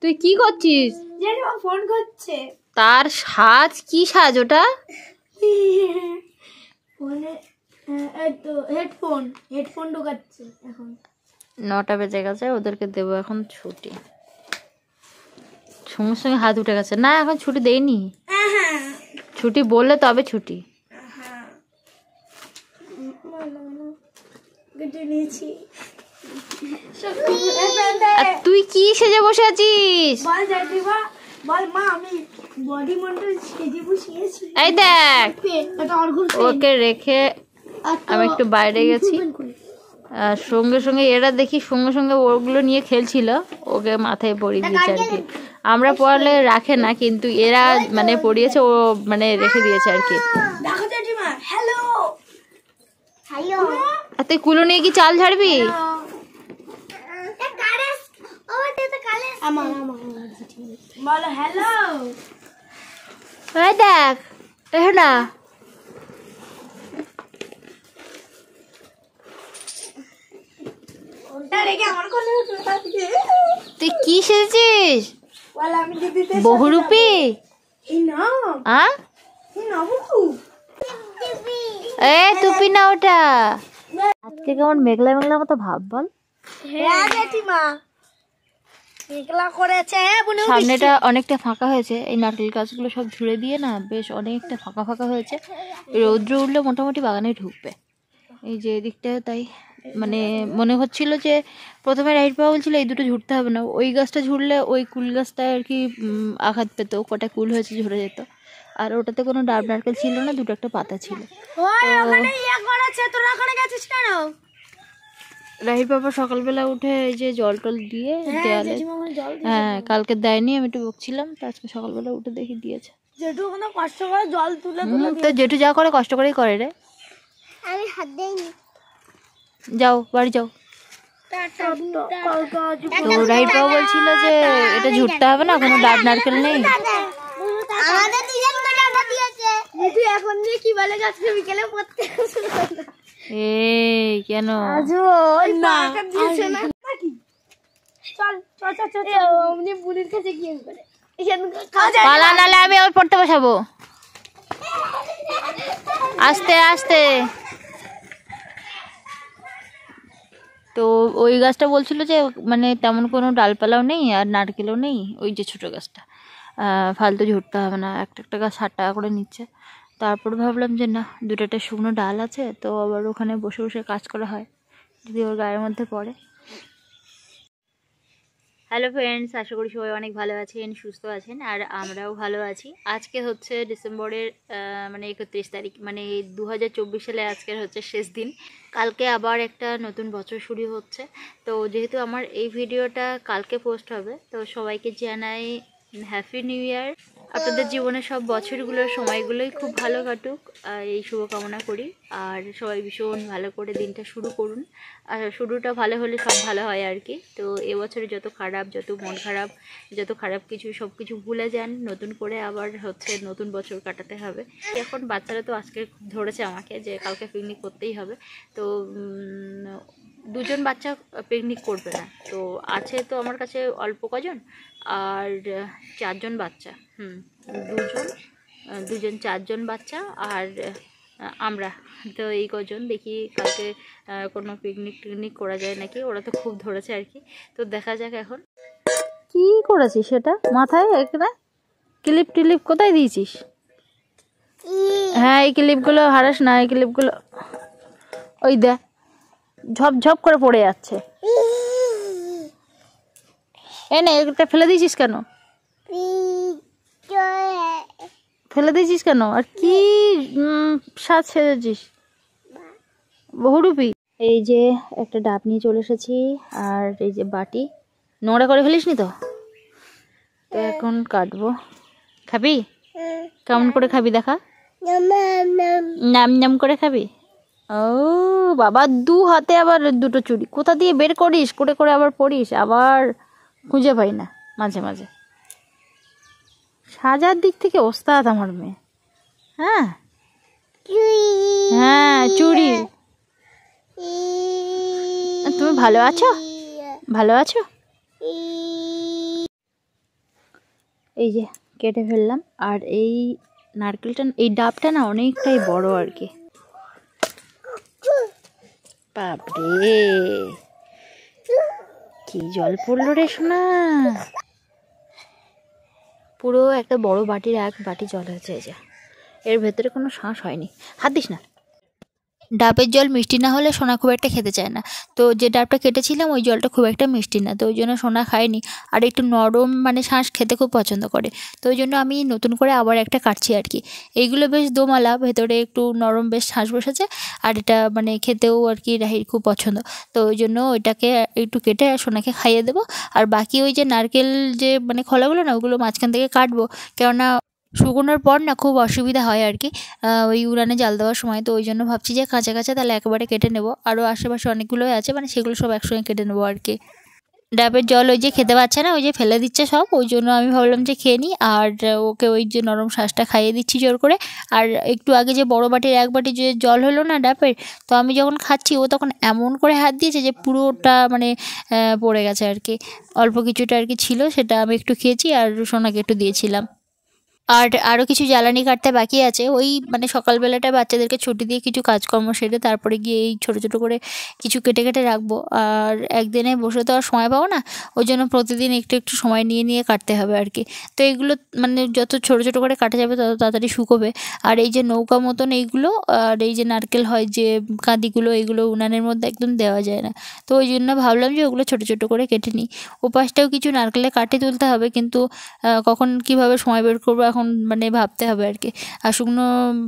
তুই কি করছিস? জেঠিমা ফোন করছে। তার সাজ কি সাজ ওটা? ফোনে হেডফোন ঢোকাচ্ছে। এখন 9টা বেজে গেছে, ওদেরকে দেবো এখন ছুটি। সঙ্গে সঙ্গে হাত উঠে গেছে। না এখন ছুটি দেয়নি, ছুটি বললে তবে ছুটি। তুই কি সেজে বসে আছিস? বল মা, আমি বডি মন্ডল সেজে বসিয়েছি। এই দেখ, ওকে রেখে আমি একটু বাইরে গেছি, সঙ্গে সঙ্গে এরা দেখি সঙ্গে সঙ্গে ওগুলো নিয়ে খেলছিল, ওকে মাথায় পরিয়ে দিয়েছে আর কি। আমরা পড়ালে রাখে না, কিন্তু এরা মানে পড়িয়েছে, ও মানে রেখে দিয়েছে আর কি। তুই কুলো নিয়ে কি চাল ঝাড়বি? দেখ না, তুই কি সেজেছিস? বহুরূপী? টুপি না ওটা। আজকে কেমন মেঘলা মেঘলা মতো ভাব বল। সামনেটা অনেকটা ফাঁকা হয়েছে, এই নারকেল গাছগুলো সব ঝুড়ে দিয়ে না বেশ অনেকটা ফাঁকা ফাঁকা হয়েছে। রৌদ্র উঠলে মোটামুটি বাগানে ঢুকবে। এই যে এদিকটায় তাই মানে মনে হচ্ছিল যে প্রথমে রাইট পাওয়া বলছিল এই দুটো ঝুড়তে হবে না, ওই গাছটা ঝুড়লে ওই কুল গাছটায় আর কি আঘাত পেত, কটা কুল হয়েছে ঝরে যেত। আর ওটাতে কোনো ডাব নারকেল ছিল না, দুটো একটা পাতা ছিল। রাহির বাবা সকালবেলা উঠে এই যে জল টল দিয়ে দেয়ালে, হ্যাঁ কালকে দেয়নি, আমি একটু বকছিলাম, তো আজকে সকালবেলা উঠে দেখি দিয়েছে। জেঠু কষ্ট করে জল তুলে তো জেঠু যা করে কষ্ট করেই করে রে। আমি হাত দেইনি। যাও বাড়ি যাও। তো রাহির বাবা বলছিল যে এটা ঝুড়তে হবে না, কোনো ডাব নারকেল নেই। আমাদের দুজন করে ডাব দিয়েছে। জেঠু এখন যে কি বলে গাছকে বিকেলে পড়তে আসবে। এই কেন আজো না দিয়েছে না নাকি? চল চল চল চল আমনি বুড়ির কাছে গিয়ে করে পালা, নালে আমি ওর পড়তে বসাবো। আস্তে আস্তে। তো ওই গাছটা বলছিল যে মানে তেমন কোনো ডালপালাও নেই আর নারকেলও নেই, ওই যে ছোটো গাছটা ফালতু ঝুড়তে হবে না, একটা একটা গাছ 60 টাকা করে নিচ্ছে। তারপর ভাবলাম যে না, দুটোটা শুকনো ডাল আছে, তো আবার ওখানে বসে বসে কাজ করা হয় যদি ওর গায়ের মধ্যে পড়ে। হ্যালো ফ্রেন্ডস, আশা করি সবাই অনেক ভালো আছেন, সুস্থ আছেন, আর আমরাও ভালো আছি। আজকে হচ্ছে ডিসেম্বরের মানে 31 তারিখ, মানে 2024 সালে আজকের হচ্ছে শেষ দিন। কালকে আবার একটা নতুন বছর শুরু হচ্ছে। তো যেহেতু আমার এই ভিডিওটা কালকে পোস্ট হবে, তো সবাইকে জানাই হ্যাপি নিউ ইয়ার। আপনাদের জীবনে সব বছরগুলোর সময়গুলোই খুব ভালো কাটুক, এই শুভকামনা করি। আর সবাই ভীষণ ভালো করে দিনটা শুরু করুন, আর শুরুটা ভালো হলে সব ভালো হয় আর কি। তো এবছরে যত খারাপ, যত মন খারাপ, যত খারাপ কিছু, সব কিছু ভুলে যান, নতুন করে আবার হচ্ছে নতুন বছর কাটাতে হবে। এখন বাচ্চারা তো আজকে ধরেছে আমাকে যে কালকে পিকনিক করতেই হবে। তো দুজন বাচ্চা পিকনিক করবে না, তো আছে তো আমার কাছে অল্প কজন, আর 4 জন বাচ্চা, দুজন 4 জন বাচ্চা আর আমরা, তো এই কজন দেখি কালকে কোনো পিকনিক টিকনিক করা যায় নাকি। ওরা তো খুব ধরেছে আর কি, তো দেখা যাক এখন কি করেছিস। সেটা মাথায় একটা ক্লিপ টিলিপ কোথায় দিয়েছিস? হ্যাঁ এই ক্লিপগুলো হারাস না, এই ক্লিপগুলো ওই দেখ ঝপঝপ করে পড়ে যাচ্ছে। এনে এটা ফেলে দিয়েছিস কেন? ফেলে দিয়েছিস কেন? আর কি সাজ সেজেছিস বহুরূপী। এই যে একটা ডাব নিয়ে চলে এসেছি, আর এই যে বাটি, নোংরা করে ফেলিস নি তো? তো এখন কাটবো। খাবি? কেমন করে খাবি দেখা? নাম নাম করে খাবি? ও বাবা, 2 হাতে আবার 2টো চুড়ি কোথা দিয়ে বের করিস, করে করে আবার পড়িস, আবার খুঁজে পাই না মাঝে মাঝে। সাজার দিক থেকে ওস্তাদ আমার মেয়ে। হ্যাঁ হ্যাঁ চুড়ি। তুমি ভালো আছো? ভালো আছো? এই যে কেটে ফেললাম। আর এই নারকেলটা, এই ডাবটা না অনেকটাই বড় আর কি। বাপরে কি জল পড়লো রে সোনা, পুরো একটা বড় বাটির এক বাটি জল হয়েছে। এই যে এর ভেতরে কোনো শ্বাস হয়নি, হাত দিস না। ডাবের জল মিষ্টি না হলে সোনা খুব একটা খেতে চায় না। তো যে ডাবটা কেটেছিলাম ওই জলটা খুব একটা মিষ্টি না, তো ওই জন্য সোনা খায়নি। আর একটু নরম মানে শাঁস খেতে খুব পছন্দ করে, তো ওই জন্য আমি নতুন করে আবার একটা কাটছি আর কি। এইগুলো বেশ দোমালা, ভেতরে একটু নরম বেশ শাঁস বসেছে। আর এটা মানে খেতেও আর কি রাহির খুব পছন্দ, তো ওই জন্য ওইটাকে একটু কেটে সোনাকে খাইয়ে দেবো। আর বাকি ওই যে নারকেল যে মানে খোলাগুলো না, ওগুলো মাঝখান থেকে কাটবো, কেননা শুকোনোর পর না খুব অসুবিধা হয় আর কি ওই উড়ানে জাল দেওয়ার সময়। তো ওই জন্য ভাবছি যে কাঁচা কাঁচা তাহলে একেবারে কেটে নেবো। আরও আশেপাশে অনেকগুলোই আছে, মানে সেগুলো সব একসঙ্গে কেটে নেবো আর কি। ডাবের জল ওই যে খেতে পাচ্ছে না, ওই যে ফেলে দিচ্ছে সব, ওই জন্য আমি ভাবলাম যে খেয়ে নিই। আর ওকে ওই যে নরম শ্বাসটা খাইয়ে দিচ্ছি জোর করে। আর একটু আগে যে বড় বাটির এক বাটি যে জল হলো না ডাবের, তো আমি যখন খাচ্ছি ও তখন এমন করে হাত দিয়েছে যে পুরোটা মানে পড়ে গেছে আর কি। অল্প কিছুটা আর কি ছিল, সেটা আমি একটু খেয়েছি আর সোনাকে একটু দিয়েছিলাম। আর আরও কিছু জ্বালানি কাটতে বাকি আছে, ওই মানে সকালবেলাটা বাচ্চাদেরকে ছুটি দিয়ে কিছু কাজকর্ম সেরে তারপরে গিয়ে এই ছোটো ছোটো করে কিছু কেটে কেটে রাখবো। আর একদিনে বসে তো আর সময় পাবো না, ওই জন্য প্রতিদিন একটু একটু সময় নিয়ে নিয়ে কাটতে হবে আর কি। তো এইগুলো মানে যত ছোটো ছোটো করে কাটা যাবে তত তাড়াতাড়ি শুকোবে। আর এই যে নৌকা মতন এইগুলো, আর এই যে নারকেল হয় যে কাঁদিগুলো, এইগুলো উনানের মধ্যে একদম দেওয়া যায় না, তো ওই জন্য ভাবলাম যে ওগুলো ছোটো ছোটো করে কেটে নিই। ওপাশটাও কিছু নারকেলে কাটে তুলতে হবে, কিন্তু কখন কীভাবে সময় বের করবো এখন মানে ভাবতে হবে আর কি। আর শুকনো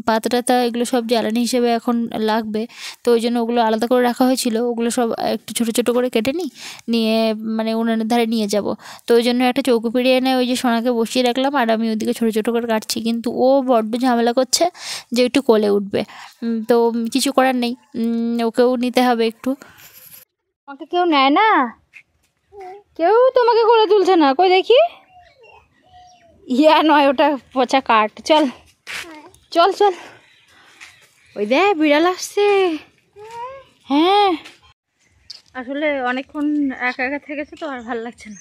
পাতা টাতা এগুলো সব জ্বালানি হিসেবে এখন লাগবে, তো ওই জন্য ওগুলো আলাদা করে রাখা হয়েছিল, ওগুলো সব একটু ছোটো ছোটো করে কেটে নিই, নিয়ে মানে উনানের ধারে নিয়ে যাব। তো ওই জন্য একটা চৌকো পিড়ে এনে ওই যে সোনাকে বসিয়ে রাখলাম, আর আমি ওইদিকে ছোটো ছোটো করে কাটছি। কিন্তু ও বড্ড ঝামেলা করছে যে একটু কোলে উঠবে, তো কিছু করার নেই, ওকেও নিতে হবে একটু। আমাকে কেউ নেয় না, কেউ তোমাকে কোলে তুলছে না, কই দেখি। ইয়া নয়, ওটা পচা কাঠ। চল চল চল, ওই দেখ বিড়াল আসছে। হ্যাঁ আসলে অনেকক্ষণ একা একা থেকেছে তো আর ভালো লাগছে না,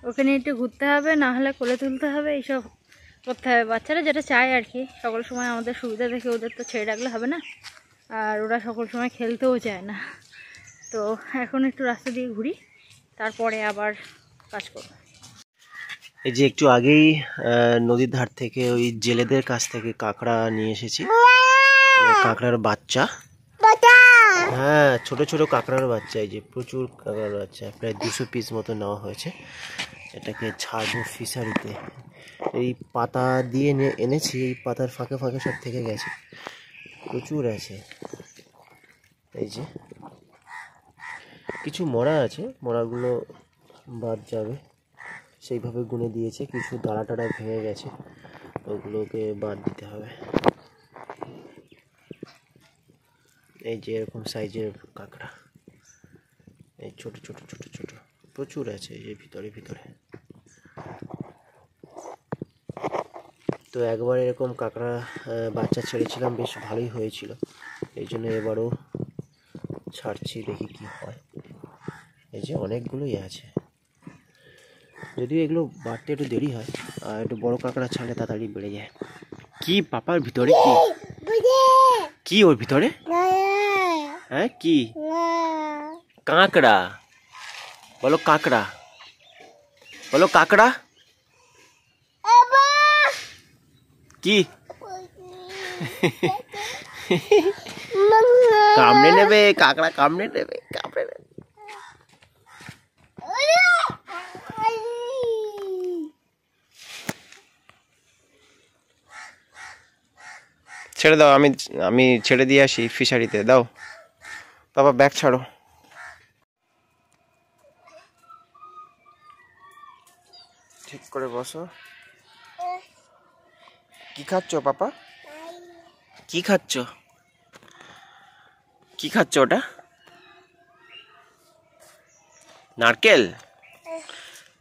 ওখানে একটু ঘুরতে হবে, না হলে কোলে তুলতে হবে, এইসব করতে হবে। বাচ্চারা যেটা চায় আর কি, সকল সময় আমাদের সুবিধা দেখে ওদের তো ছেড়ে রাখলে হবে না, আর ওরা সকল সময় খেলতেও চায় না। তো এখন একটু রাস্তা দিয়ে ঘুরি, তারপরে আবার কাজ করবো। এই যে একটু আগেই নদীর ধার থেকে ওই জেলেদের কাছ থেকে কাঁকড়া নিয়ে এসেছি, কাঁকড়ার বাচ্চা। হ্যাঁ ছোট ছোট কাঁকড়ার বাচ্চা, এই যে প্রচুর কাঁকড়ার বাচ্চা, প্রায় 200 পিস মতো নেওয়া হয়েছে। এটাকে ছাড়বো ফিশারিতে। এই পাতা দিয়ে এনেছি, এই পাতার ফাঁকে ফাঁকে সব থেকে গেছে, প্রচুর আছে। এই যে কিছু মরা আছে, মরাগুলো বাদ যাবে, সেইভাবে গুনে দিয়েছে। কিছু দাঁড়া টাড়া ভেঙে গেছে, ওগুলোকে বাদ দিতে হবে। এই যে এরকম সাইজের কাঁকড়া, এই ছোট ছোট ছোট ছোট প্রচুর আছে এই ভিতরে ভিতরে। তো একবার এরকম কাঁকড়া বাচ্চা ছেড়েছিলাম, বেশ ভালোই হয়েছিল, এই জন্য এবারও ছাড়ছি, দেখি কি হয়। এই যে অনেকগুলোই আছে, যদিও এগুলো বাড়তে একটু দেরি হয়, আর একটু বড় কাঁকড়া ছাড়লে তাড়াতাড়ি বেড়ে যায়। কি পাপার ভিতরে কি কি ওর ভিতরে? হ্যাঁ কি? কাঁকড়া বলো, কাঁকড়া বলো, কাঁকড়া কি? কামড়ে নেবে কাঁকড়া, কামড়ে নেবে, কামড়ে নেবে। ছেড়ে দাও, আমি ছেড়ে দিয়ে আসি ফিশারিতে। দাও বাবা, ব্যাগ ছাড়ো। ঠিক করে বসো। কি খাচ্ছ পাপা? কি খাচ্ছ? কি খাচ্ছ ওটা? নারকেল,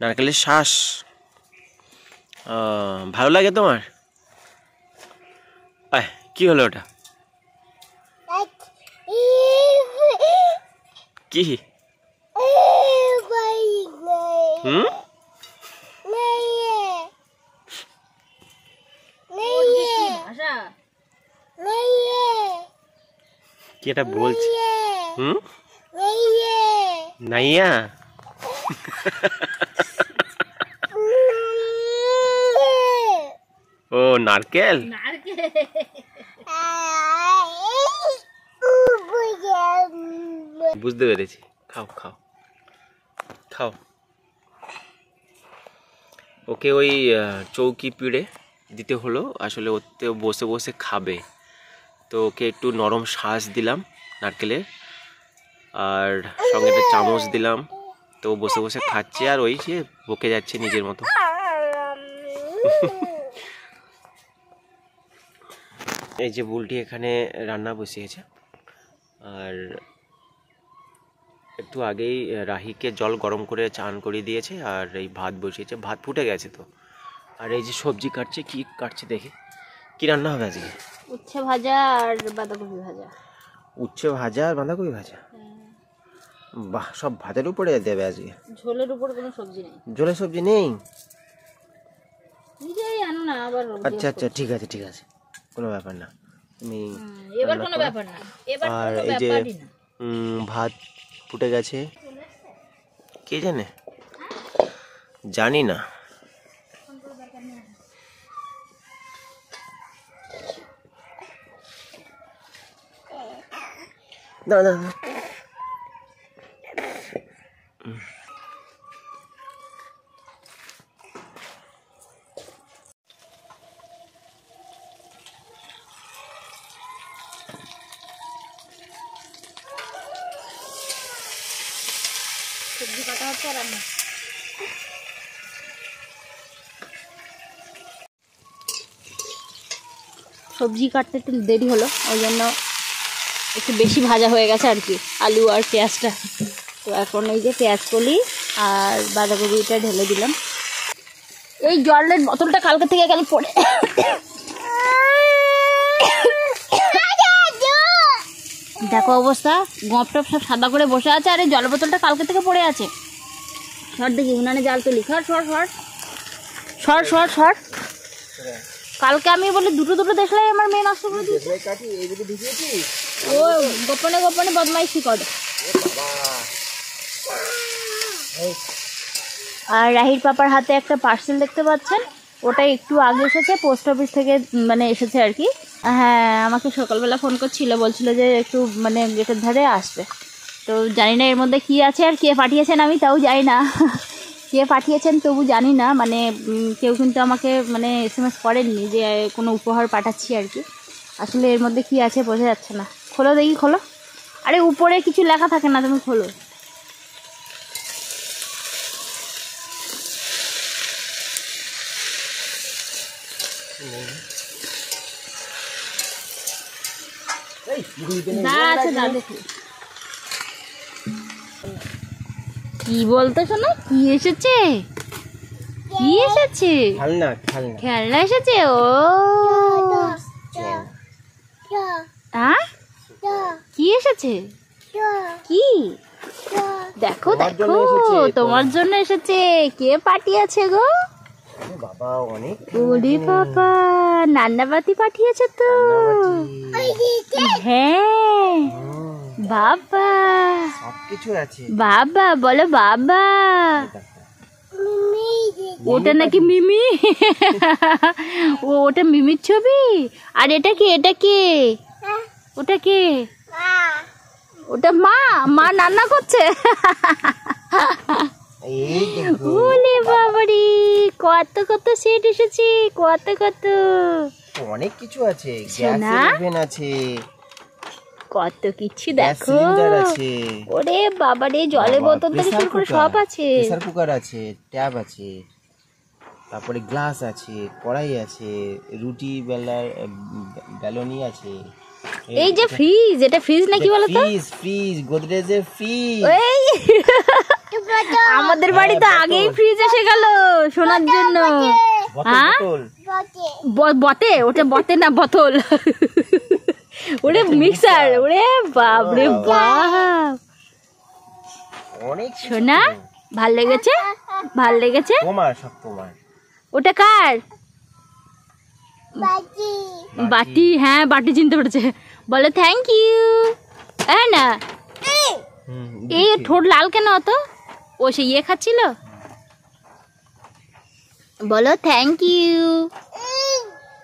নারকেলের শ্বাস। ভালো লাগে তোমার? কি হলো ওটা? কি? কি এটা বলছি? নাইয়া ও নারকেল। বুঝতে পেরেছি, খাও খাও খাও। ওকে ওই চৌকি পিড়ে দিতে হলো, আসলে ওতে বসে বসে খাবে, তো ওকে একটু নরম শাঁস দিলাম নারকেলের, আর সঙ্গে একটা চামচ দিলাম, তো বসে বসে খাচ্ছে আর ওই যে বকে যাচ্ছে নিজের মতো। এই যে বুলটি এখানে রান্না বসিয়েছে, আর একটু আগেই রাহিকে জল গরম করে চান করিয়ে দিয়েছে, আর এই ভাত বসিয়েছে, ভাত ফুটে গেছে তো। আর এই যে সবজি কাটছে, কি কাটছে দেখি, কি রান্না হবে আজকে? উচ্ছে ভাজা আর বাঁধাকপি ভাজা। উচ্ছে ভাজা আর বাঁধাকপি ভাজা? বাহ, সব ভাতের উপরে দেবে আজকে? ঝোলের উপর কোনো সবজি নেই। ঝোলের সবজি নেই? নিজেই আনো না আবার। আচ্ছা আচ্ছা, ঠিক আছে ঠিক আছে, কোনো ব্যাপার না, তুমি এবার কোনো ব্যাপার না, এবার আর কোনো এই যে ব্যাপারই না। ভাত ফুটে গেছে, কে জানে, জানি না। না না না, সবজি কাটা হচ্ছে আর রান্না। সবজি কাটতে একটু দেরি হলো, ওই জন্য একটু বেশি ভাজা হয়ে গেছে আর কি, আলু আর পেঁয়াজটা। তো এখন এই যে পেঁয়াজ কলি আর বাঁধাকপিটা ঢেলে দিলাম। এই জলের বোতলটা কালকে থেকে গেলে পড়ে, দেখো অবস্থা, গপ টপ সব সাদা করে বসে আছে, আর এই জলের বোতলটা কালকে থেকে পড়ে আছে। সর দেখি, উনানে জাল তুলি, সর সর সর সর সর সর। কালকে আমি বলি দুটো দুটো দেখলে আমার মেয়ে নষ্ট করে দিয়েছে। ও গোপনে গোপনে বদমাইশি করে। আর রাহির পাপার হাতে একটা পার্সেল দেখতে পাচ্ছেন, ওটা একটু আগে এসেছে, পোস্ট অফিস থেকে মানে এসেছে আর কি। হ্যাঁ, আমাকে সকালবেলা ফোন করছিল, বলছিল যে একটু মানে গেটের ধারে আসবে। তো জানি না এর মধ্যে কী আছে আর কে পাঠিয়েছেন আমি তাও জানি না, কে পাঠিয়েছেন তবু জানি না, মানে কেউ কিন্তু আমাকে মানে SMS করেননি যে কোনো উপহার পাঠাচ্ছি আর কি। আসলে এর মধ্যে কী আছে বোঝা যাচ্ছে না। খোলো দেখি, খোলো। আরে উপরে কিছু লেখা থাকে না, তুমি খোলো। কি বলতো শোনো, কি এসেছে, কি এসেছে? খেলনা খেলনা খেলনা এসেছে। ও কি এসেছে, কি দেখো দেখো, তোমার জন্য এসেছে। কে পাঠিয়েছে গো? বাবা অনেক, ওরে বাবা, নান্নাবাতি পাঠিয়েছে তো। হ্যাঁ বাবা, সবকিছু আছে বাবা, বলো বাবা। ওটা নাকি মিমি, ওটা মিমির ছবি। আর এটা কি, এটা কি, ওটা কি, ওটা মা, মা রান্না করছে। ওলে বাবারি, কত কত সেট এসেছে, কত কত, অনেক কিছু আছে, গ্যাসের ওভেন আছে, কত কিছু দেখো। আছে, ওরে বাবারে, জলের বোতল থেকে শুরু করে সব আছে। প্রেসার কুকার আছে, ট্যাব আছে, তারপরে গ্লাস আছে, কড়াই আছে, রুটি বেলার বেলনি আছে। এই যে ফ্রিজ, এটা ফ্রিজ নাকি বলো তো? ফ্রিজ, ফ্রিজ, গোদরেজের ফ্রিজ। এই আমাদের বাড়িতে আগেই ফ্রিজ এসে গেল শোনার জন্য। হ্যাঁ বতে, ওটা বতে না, বোতল। ওরে মিক্সার, ওরে বাপ রে বাপ। অনেক শোনা, ভাল লেগেছে, ভাল লেগেছে। তোমার সব তোমার। ওটা কার? বাটি। হ্যাঁ বাটি চিনতে পেরেছে, বলো থ্যাংক ইউ। হ্যাঁ না এই ঠোঁট লাল কেন অত? ও সে ইয়ে খাচ্ছিল। বলো থ্যাংক ইউ।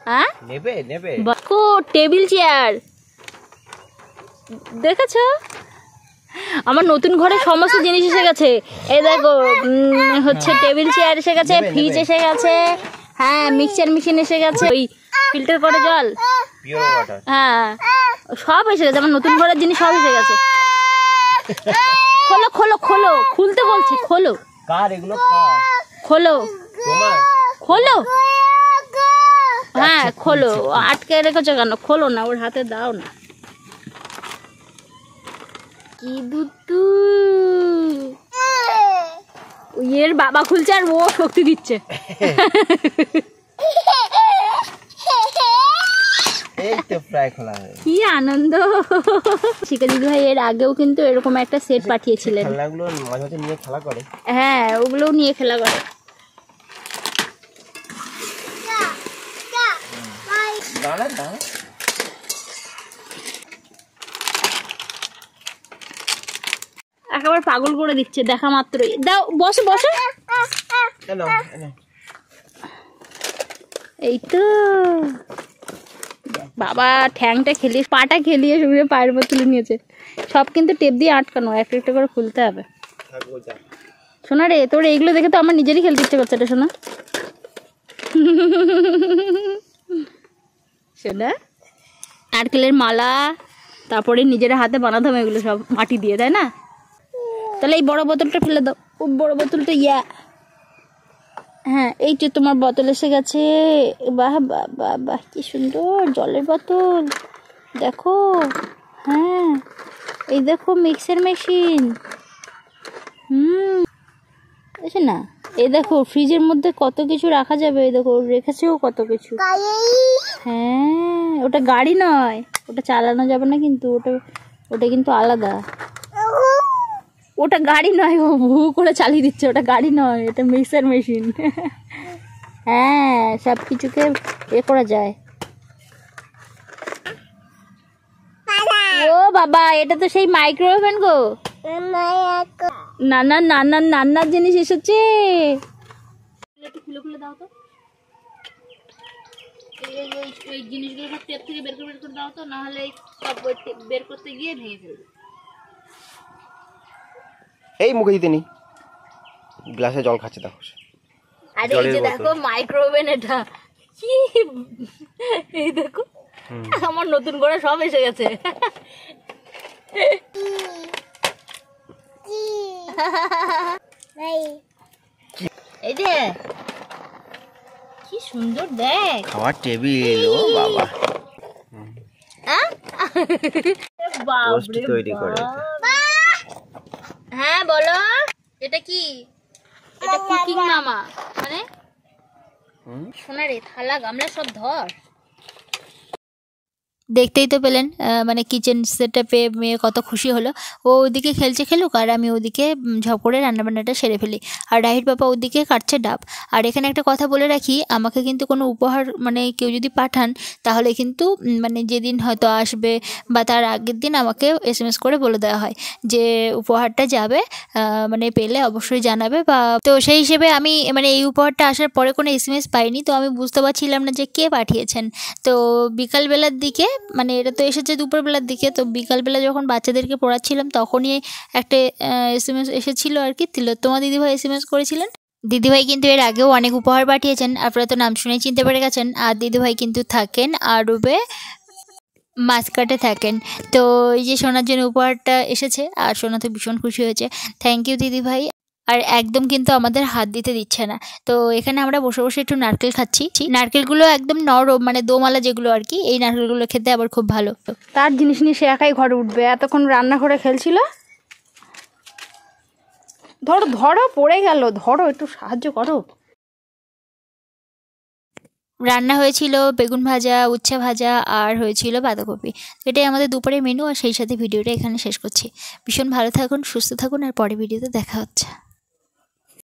হ্যাঁ নেবে নেবে দেখো টেবিল চেয়ার দেখেছো? আমার নতুন ঘরে সমস্ত জিনিস এসে গেছে। এই দেখো হচ্ছে টেবিল চেয়ার এসে গেছে, ফ্রিজ এসে গেছে, হ্যাঁ মিক্সচার মেশিন এসে গেছে, ওই ফিল্টার করে জল, পিওর ওয়াটার, হ্যাঁ সব এসে গেছে। আমার নতুন ঘরের জিনিস সব এসে গেছে। খোলো খোলো খোলো, খুলতে বলছি খোলো। কার এগুলো? কার? খোলো তোমার? খোলো, হ্যাঁ খোলো। আটকে রেখেছো কেন? খোলো না, ওর হাতে দাও না। কি দুধু এর বাবা খুলছে আর ও শক্তি দিচ্ছে। এই তো প্রায় খোলা হয়ে গেছে। কি আনন্দ। শিখা দিদি ভাই এর আগেও কিন্তু এরকম একটা সেট পাঠিয়েছিলেন। খেলনাগুলো মাঝে মাঝে নিয়ে খেলা করে। হ্যাঁ ওগুলোও নিয়ে খেলা করে। দাঁড়া দাঁড়া, একেবারে পাগল করে দিচ্ছে দেখা মাত্রই। দাও বসো বসো। কেন? এই তো বাবা ঠ্যাংটা খেলিয়ে পাটা খেলিয়ে শুয়ে পায়ের মতো তুলে নিয়েছে। সব কিন্তু টেপ দিয়ে আটকানো, একটা একটা করে খুলতে হবে। শোনা রে, তোর এইগুলো দেখে তো আমার নিজেরই খেলতে ইচ্ছে করছে রে শোনা। শোনা নারকেলের মালা, তারপরে নিজের হাতে বানাতে হবে এগুলো সব মাটি দিয়ে, তাই না? তাহলে এই বড় বোতলটা ফেলে দাও। ও বড় বোতলটা ইয়া, হ্যাঁ এই যে তোমার বোতল এসে গেছে। বাহ বাহ বাহ বাহ, কি সুন্দর জলের বোতল দেখো। হ্যাঁ এই দেখো মিক্সার মেশিন। বুঝছে না? এই দেখো ফ্রিজের মধ্যে কত কিছু রাখা যাবে। এই দেখো রেখেছেও কত কিছু। হ্যাঁ ওটা গাড়ি নয়, ওটা চালানো যাবে না কিন্তু, ওটা কিন্তু আলাদা। ওটা গাড়ি নয়, ও ভু করে চালিয়ে দিচ্ছে। ওটা গাড়ি নয়, এটা মিক্সার মেশিন। হ্যাঁ সব কিছুকে এ করা যায়। ও বাবা এটা তো সেই মাইক্রোওভেন গো। নানার জিনিস এসেছে। একটু খুলে খুলে দাও তো, এই জিনিসগুলো সব টেপ থেকে বের করে দাও তো, না হলে সব বের করতে গিয়ে ভেঙে ফেলবে। এই মুখে দিতে নি, গ্লাসে জল খাচ্ছে দেখো। আরে এই যে দেখো মাইক্রোওভেন, এটা কি এই দেখো আমার নতুন করে সব এসে গেছে। এই যে কি সুন্দর দেখ খাওয়ার টেবিল। ও বাবা, তৈরি করে। হ্যাঁ বলো, এটা কি? এটা কুকিং মামা মানে সোনারে থালা গামলা সব ধর। দেখতেই তো পেলেন মানে কিচেন সেটআপে মেয়ে কত খুশি হলো। ও ওদিকে খেলছে খেলুক, আর আমি ওদিকে ঝপ করে রান্নাবান্নাটা সেরে ফেলি। আর রাহির বাবা ওদিকে কাটছে ডাব। আর এখানে একটা কথা বলে রাখি, আমাকে কিন্তু কোনো উপহার মানে কেউ যদি পাঠান তাহলে কিন্তু মানে যেদিন হয়তো আসবে বা তার আগের দিন আমাকে SMS করে বলে দেওয়া হয় যে উপহারটা যাবে, মানে পেলে অবশ্যই জানাবে। বা তো সেই হিসেবে আমি মানে এই উপহারটা আসার পরে কোনো SMS পাইনি, তো আমি বুঝতে পারছিলাম না যে কে পাঠিয়েছেন। তো বিকালবেলার দিকে মানে এটা তো এসেছে দুপুরবেলার দিকে, তো বিকালবেলা যখন বাচ্চাদেরকে পড়াচ্ছিলাম তখনই একটা SMS এসেছিলো আর কি। তিলোত্তমা দিদিভাই SMS করেছিলেন। দিদিভাই কিন্তু এর আগেও অনেক উপহার পাঠিয়েছেন, আপনারা তো নাম শুনেই চিনতে পেরে গেছেন। আর দিদিভাই কিন্তু থাকেন আরবে, মাসকাটে থাকেন। তো এই যে সোনার জন্য উপহারটা এসেছে, আর সোনা তো ভীষণ খুশি হয়েছে। থ্যাংক ইউ দিদিভাই। আর একদম কিন্তু আমাদের হাত দিতে দিচ্ছে না। তো এখানে আমরা বসে বসে একটু নারকেল খাচ্ছি। নারকেলগুলো একদম নরম, মানে দোমালা যেগুলো আর কি, এই নারকেলগুলো খেতে আবার খুব ভালো। তার জিনিস নিয়ে সে একাই ঘরে উঠবে, এতক্ষণ রান্নাঘরে খেলছিল। ধরো ধরো পড়ে গেল, ধরো একটু সাহায্য করো। রান্না হয়েছিল বেগুন ভাজা, উচ্ছে ভাজা, আর হয়েছিল বাঁধাকপি। এটাই আমাদের দুপুরের মেনু। আর সেই সাথে ভিডিওটা এখানে শেষ করছি। ভীষণ ভালো থাকুন, সুস্থ থাকুন, আর পরের ভিডিওতে দেখা হচ্ছে।